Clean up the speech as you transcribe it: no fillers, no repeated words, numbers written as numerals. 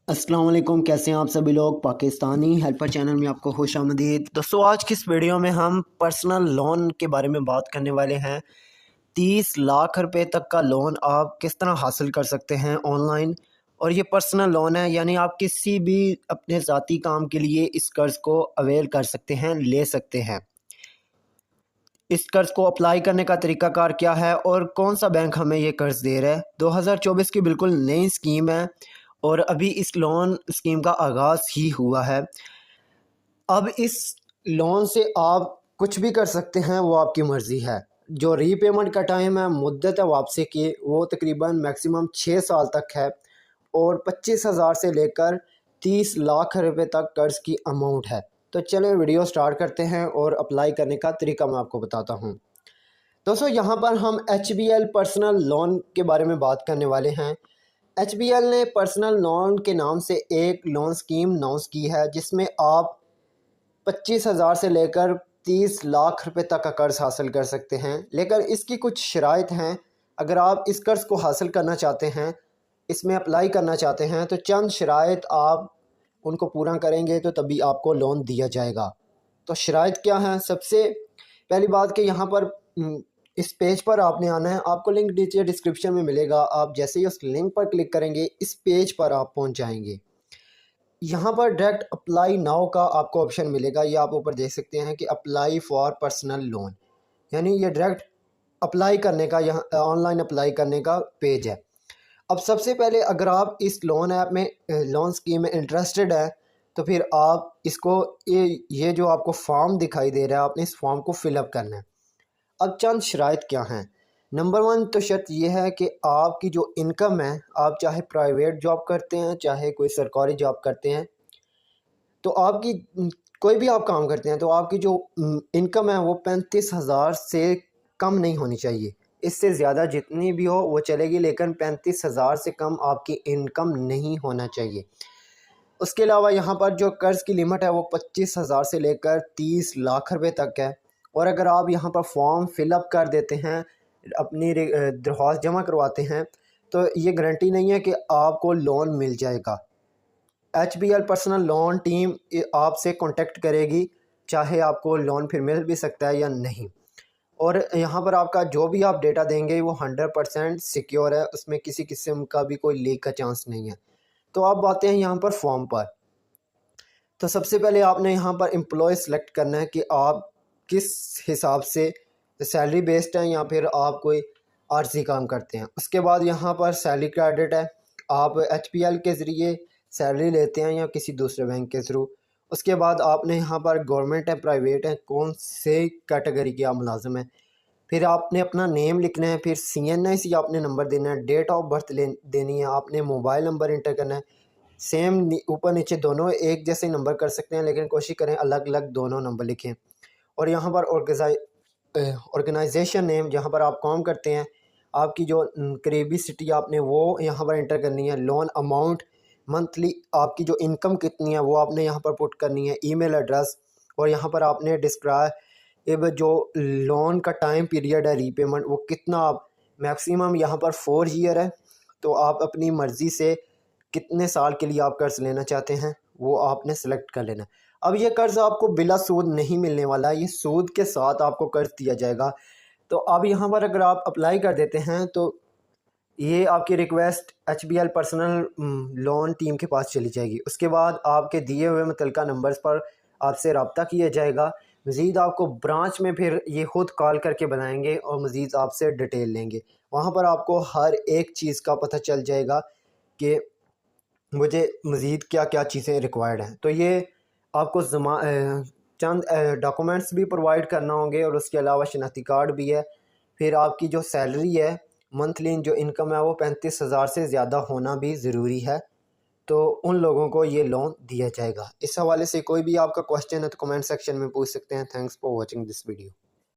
अस्सलाम वालेकुम, कैसे हैं आप सभी लोग। पाकिस्तानी हेल्पर चैनल में आपको खुश आमदीद। दोस्तों, आज की इस वीडियो में हम पर्सनल लोन के बारे में बात करने वाले हैं। 30 लाख रुपए तक का लोन आप किस तरह हासिल कर सकते हैं ऑनलाइन। और ये पर्सनल लोन है, यानी आप किसी भी अपने ज़ाती काम के लिए इस कर्ज़ को अवेल कर सकते हैं, ले सकते हैं। इस कर्ज़ को अप्लाई करने का तरीकाकार क्या है और कौन सा बैंक हमें ये कर्ज़ दे रहा है। 2024 की बिल्कुल नई स्कीम है और अभी इस लोन स्कीम का आगाज़ ही हुआ है। अब इस लोन से आप कुछ भी कर सकते हैं, वो आपकी मर्ज़ी है। जो रीपेमेंट का टाइम है, मुद्दत है वापसी की, वो तकरीबन मैक्सिमम 6 साल तक है और 25,000 से लेकर 30 लाख रुपए तक कर्ज़ की अमाउंट है। तो चलिए वीडियो स्टार्ट करते हैं और अप्लाई करने का तरीका मैं आपको बताता हूँ। दोस्तों, यहाँ पर हम HBL पर्सनल लोन के बारे में बात करने वाले हैं। HBL ने पर्सनल लोन के नाम से एक लोन स्कीम अनाउंस की है, जिसमें आप 25,000 से लेकर 30 लाख रुपए तक का कर्ज़ हासिल कर सकते हैं। लेकिन इसकी कुछ शराइत हैं। अगर आप इस कर्ज़ को हासिल करना चाहते हैं, इसमें अप्लाई करना चाहते हैं, तो चंद शराइत आप उनको पूरा करेंगे तो तभी आपको लोन दिया जाएगा। तो शराइत क्या हैं? सबसे पहली बात कि यहाँ पर इस पेज पर आपने आना है। आपको लिंक नीचे डिस्क्रिप्शन में मिलेगा। आप जैसे ही उस लिंक पर क्लिक करेंगे, इस पेज पर आप पहुँच जाएंगे। यहाँ पर डायरेक्ट अप्लाई नाउ का आपको ऑप्शन मिलेगा। ये आप ऊपर देख सकते हैं कि अप्लाई फॉर पर्सनल लोन, यानी ये डायरेक्ट अप्लाई करने का, यहाँ ऑनलाइन अप्लाई करने का पेज है। अब सबसे पहले अगर आप इस लोन ऐप में, लोन स्कीम में इंटरेस्टेड है, तो फिर आप इसको ये जो आपको फॉर्म दिखाई दे रहा है, आपने इस फॉर्म को फिलअप करना है। अब चंद शराइत क्या हैं। नंबर 1 तो शर्त यह है कि आपकी जो इनकम है, आप चाहे प्राइवेट जॉब करते हैं, चाहे कोई सरकारी जॉब करते हैं, तो आपकी कोई भी आप काम करते हैं, तो आपकी जो इनकम है वो 35,000 से कम नहीं होनी चाहिए। इससे ज़्यादा जितनी भी हो वो चलेगी, लेकिन 35,000 से कम आपकी इनकम नहीं होना चाहिए। उसके अलावा यहाँ पर जो कर्ज़ की लिमिट है वो 25,000 से लेकर 30 लाख रुपए तक है। और अगर आप यहाँ पर फॉर्म फिलअप कर देते हैं, अपनी दरख्वास्त जमा करवाते हैं, तो ये गारंटी नहीं है कि आपको लोन मिल जाएगा। HBL पर्सनल लोन टीम आपसे कांटेक्ट करेगी, चाहे आपको लोन फिर मिल भी सकता है या नहीं। और यहाँ पर आपका जो भी आप डेटा देंगे वो 100% सिक्योर है, उसमें किसी किस्म का भी कोई लीक का चांस नहीं है। तो आप आते हैं यहाँ पर फॉर्म पर। तो सबसे पहले आपने यहाँ पर एम्प्लॉय सेलेक्ट करना है कि आप किस हिसाब से सैलरी बेस्ड हैं या फिर आप कोई आर्जी काम करते हैं। उसके बाद यहाँ पर सैलरी क्रेडिट है, आप HBL के ज़रिए सैलरी लेते हैं या किसी दूसरे बैंक के थ्रू। उसके बाद आपने यहाँ पर गवर्नमेंट है, प्राइवेट है, कौन से कैटेगरी के आप मुलाजिम हैं। फिर आपने अपना नेम लिखना है, फिर CNIC आपने नंबर देना है, डेट ऑफ बर्थ देनी है, आपने मोबाइल नंबर इंटर करना है। सेम ऊपर नीचे दोनों एक जैसे नंबर कर सकते हैं, लेकिन कोशिश करें अलग अलग दोनों नंबर लिखें। और यहाँ पर ऑर्गेनाइजेशन नेम, जहाँ पर आप काम करते हैं, आपकी जो करीबी सिटी आपने वो यहाँ पर इंटर करनी है। लोन अमाउंट, मंथली आपकी जो इनकम कितनी है वो आपने यहाँ पर पुट करनी है। ईमेल एड्रेस, और यहाँ पर आपने डिस्क्राइब जो लोन का टाइम पीरियड है रीपेमेंट, वो कितना आप मैक्सिमम यहाँ पर 4 ईयर है, तो आप अपनी मर्ज़ी से कितने साल के लिए आप कर्ज़ लेना चाहते हैं वो आपने सेलेक्ट कर लेना। अब ये कर्ज़ आपको बिला सूद नहीं मिलने वाला है, ये सूद के साथ आपको कर्ज़ दिया जाएगा। तो अब यहाँ पर अगर आप अप्लाई कर देते हैं, तो ये आपकी request HBL personal loan team के पास चली जाएगी। उसके बाद आपके दिए हुए मुतलका नंबर्स पर आपसे रब्ता किया जाएगा। मज़ीद आपको ब्रांच में फिर ये ख़ुद कॉल करके बनाएंगे और मज़ीद आपसे डिटेल लेंगे। वहाँ पर आपको हर एक चीज़ का पता चल जाएगा कि मुझे मज़ीद क्या क्या चीज़ें रिक्वायर्ड हैं। तो ये आपको चंद डॉक्यूमेंट्स भी प्रोवाइड करना होंगे, और उसके अलावा शनाख्ती कार्ड भी है। फिर आपकी जो सैलरी है, मंथली जो इनकम है, वो 35,000 से ज़्यादा होना भी ज़रूरी है। तो उन लोगों को ये लोन दिया जाएगा। इस हवाले से कोई भी आपका क्वेश्चन है तो कमेंट सेक्शन में पूछ सकते हैं। Thanks for watching this video.